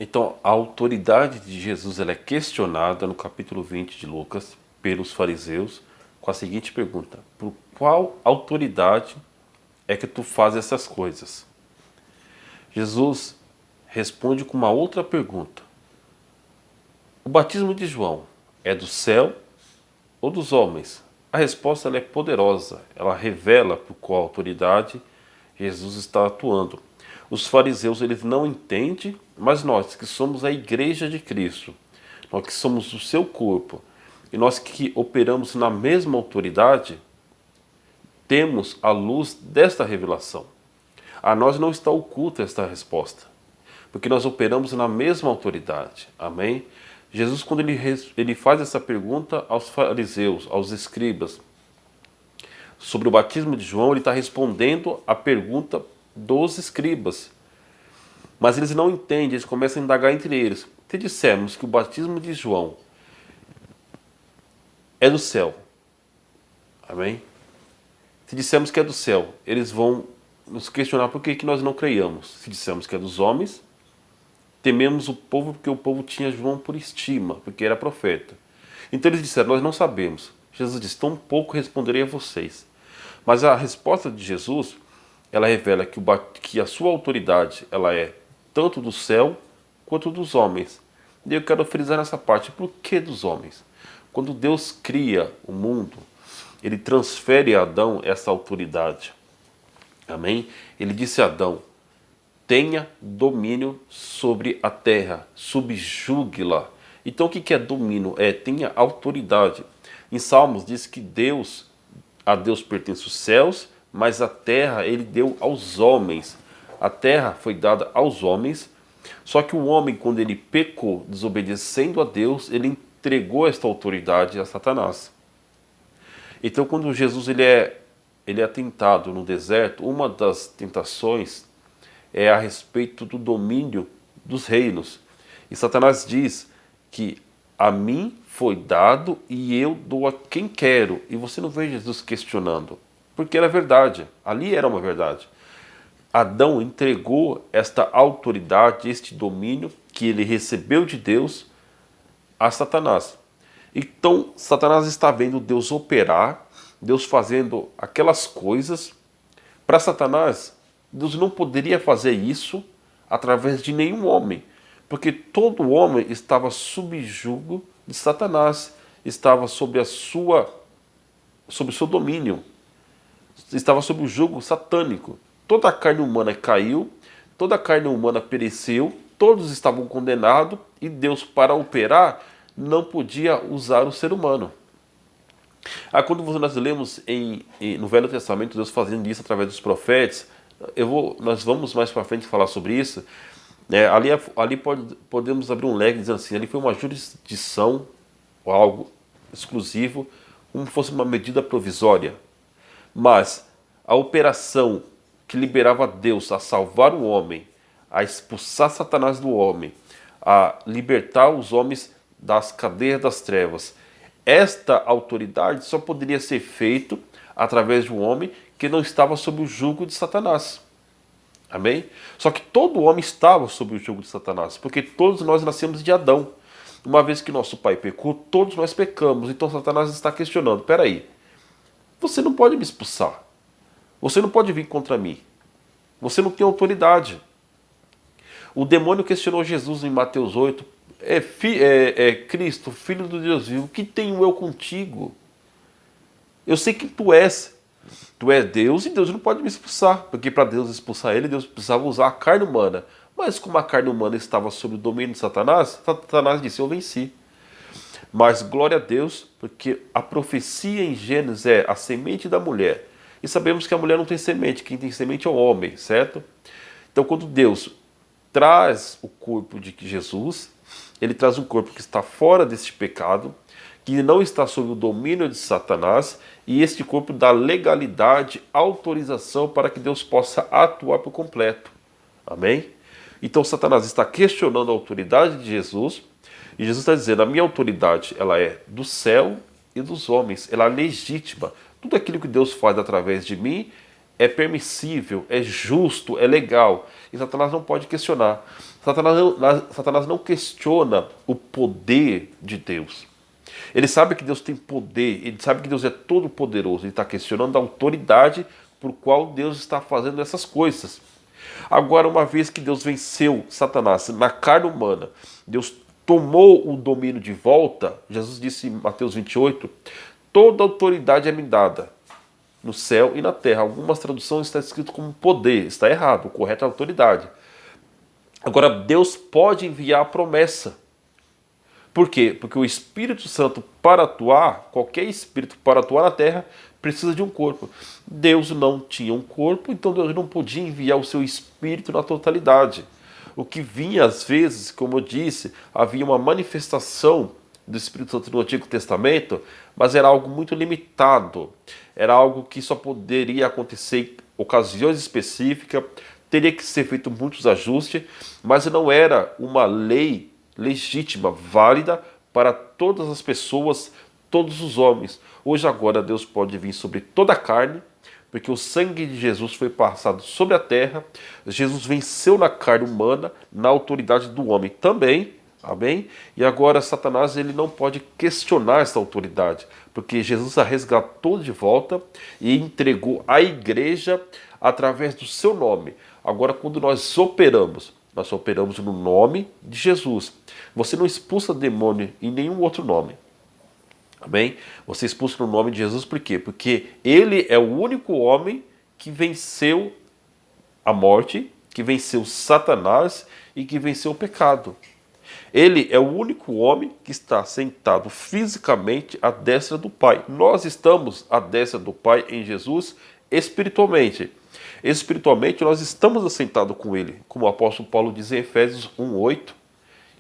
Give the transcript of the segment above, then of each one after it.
Então, a autoridade de Jesus ela é questionada no capítulo 20 de Lucas pelos fariseus com a seguinte pergunta: por qual autoridade é que tu fazes essas coisas? Jesus responde com uma outra pergunta: o batismo de João é do céu ou dos homens? A resposta ela é poderosa, ela revela por qual autoridade Jesus está atuando. Os fariseus eles não entendem, mas nós que somos a igreja de Cristo, nós que somos o seu corpo, e nós que operamos na mesma autoridade, temos a luz desta revelação. A nós não está oculta esta resposta, porque nós operamos na mesma autoridade. Amém? Jesus, quando ele faz essa pergunta aos fariseus, aos escribas, sobre o batismo de João, ele está respondendo a pergunta dos escribas. Mas eles não entendem, eles começam a indagar entre eles. Se dissermos que o batismo de João é do céu, amém? Se dissermos que é do céu, eles vão nos questionar por que nós não creiamos. Se dissermos que é dos homens, tememos o povo porque o povo tinha João por estima, porque era profeta. Então eles disseram, nós não sabemos. Jesus disse, tão pouco responderei a vocês. Mas a resposta de Jesus, ela revela que a sua autoridade, ela é tanto do céu quanto dos homens. E eu quero frisar nessa parte, por que dos homens? Quando Deus cria o mundo, ele transfere a Adão essa autoridade. Amém? Ele disse a Adão, tenha domínio sobre a terra, subjugue-la. Então o que é domínio? Tenha autoridade. Em Salmos diz que a Deus pertence os céus, mas a terra ele deu aos homens. A terra foi dada aos homens, só que o homem, quando ele pecou, desobedecendo a Deus, ele entregou esta autoridade a Satanás. Então quando Jesus ele é tentado no deserto, uma das tentações é a respeito do domínio dos reinos. E Satanás diz que a mim foi dado e eu dou a quem quero. E você não vê Jesus questionando, porque era verdade, ali era uma verdade. Adão entregou esta autoridade, este domínio que ele recebeu de Deus a Satanás. Então Satanás está vendo Deus operar, Deus fazendo aquelas coisas. Para Satanás, Deus não poderia fazer isso através de nenhum homem, porque todo homem estava sob jugo de Satanás, estava sob o seu domínio, estava sob o jugo satânico. Toda a carne humana caiu, toda a carne humana pereceu, todos estavam condenados e Deus, para operar, não podia usar o ser humano. Quando nós lemos no Velho Testamento, Deus fazendo isso através dos profetas, nós vamos mais para frente falar sobre isso. Ali podemos abrir um leque dizendo assim, ali foi uma jurisdição, ou algo exclusivo, como se fosse uma medida provisória. Mas a operação que liberava Deus a salvar o homem, a expulsar Satanás do homem, a libertar os homens das cadeias das trevas, esta autoridade só poderia ser feita através de um homem que não estava sob o jugo de Satanás. Amém? Só que todo homem estava sob o jugo de Satanás, porque todos nós nascemos de Adão. Uma vez que nosso pai pecou, todos nós pecamos. Então Satanás está questionando, peraí, você não pode me expulsar. Você não pode vir contra mim. Você não tem autoridade. O demônio questionou Jesus em Mateus 8. Cristo, Filho do Deus vivo, que tenho eu contigo? Eu sei que tu és Deus e Deus não pode me expulsar, porque para Deus expulsar ele, Deus precisava usar a carne humana. Mas como a carne humana estava sob o domínio de Satanás, Satanás disse, eu venci. Mas glória a Deus, porque a profecia em Gênesis é a semente da mulher. E sabemos que a mulher não tem semente, quem tem semente é o homem, certo? Então quando Deus traz o corpo de Jesus, ele traz um corpo que está fora desse pecado, que não está sob o domínio de Satanás, e este corpo dá legalidade, autorização para que Deus possa atuar por completo. Amém? Então Satanás está questionando a autoridade de Jesus, e Jesus está dizendo, a minha autoridade ela é do céu e dos homens, ela é legítima. Tudo aquilo que Deus faz através de mim é permissível, é justo, é legal. E Satanás não pode questionar. Satanás não questiona o poder de Deus. Ele sabe que Deus tem poder, ele sabe que Deus é todo poderoso. Ele está questionando a autoridade por qual Deus está fazendo essas coisas. Agora, uma vez que Deus venceu Satanás na carne humana, Deus tomou o domínio de volta. Jesus disse em Mateus 28, toda autoridade é me dada no céu e na terra. Algumas traduções está escrito como poder, está errado, o correto é autoridade. Agora, Deus pode enviar a promessa. Por quê? Porque o Espírito Santo, para atuar, qualquer espírito para atuar na terra, precisa de um corpo. Deus não tinha um corpo, então Deus não podia enviar o seu Espírito na totalidade. O que vinha às vezes, como eu disse, havia uma manifestação do Espírito Santo no Antigo Testamento, mas era algo muito limitado. Era algo que só poderia acontecer em ocasiões específicas, teria que ser feito muitos ajustes, mas não era uma lei legítima, válida para todas as pessoas, todos os homens. Hoje agora Deus pode vir sobre toda a carne, porque o sangue de Jesus foi passado sobre a terra. Jesus venceu na carne humana, na autoridade do homem também. Amém? E agora Satanás ele não pode questionar essa autoridade, porque Jesus a resgatou de volta e entregou à igreja através do seu nome. Agora, quando nós operamos no nome de Jesus. Você não expulsa demônio em nenhum outro nome. Amém? Você expulsa no nome de Jesus por quê? Porque ele é o único homem que venceu a morte, que venceu Satanás e que venceu o pecado. Ele é o único homem que está sentado fisicamente à destra do Pai. Nós estamos à destra do Pai em Jesus espiritualmente. Espiritualmente nós estamos assentados com ele, como o apóstolo Paulo diz em Efésios 1:8,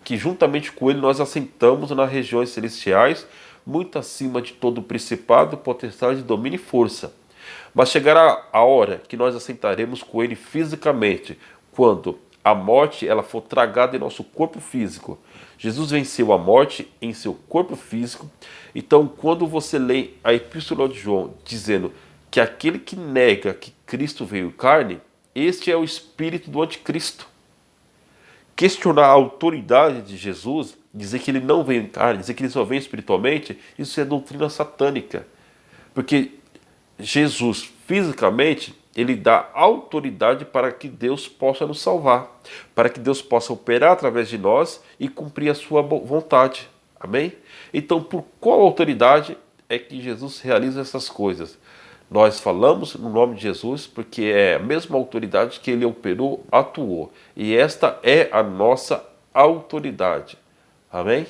que juntamente com ele nós assentamos nas regiões celestiais, muito acima de todo principado, potestade, domínio e força. Mas chegará a hora que nós assentaremos com ele fisicamente, quando a morte ela for tragada em nosso corpo físico. Jesus venceu a morte em seu corpo físico. Então, quando você lê a Epístola de João dizendo que aquele que nega que Cristo veio em carne, este é o espírito do anticristo. Questionar a autoridade de Jesus, dizer que ele não veio em carne, dizer que ele só veio espiritualmente, isso é doutrina satânica. Porque Jesus, fisicamente, ele dá autoridade para que Deus possa nos salvar, para que Deus possa operar através de nós e cumprir a sua vontade. Amém? Então, por qual autoridade é que Jesus realiza essas coisas? Nós falamos no nome de Jesus porque é a mesma autoridade que ele operou, atuou. E esta é a nossa autoridade. Amém?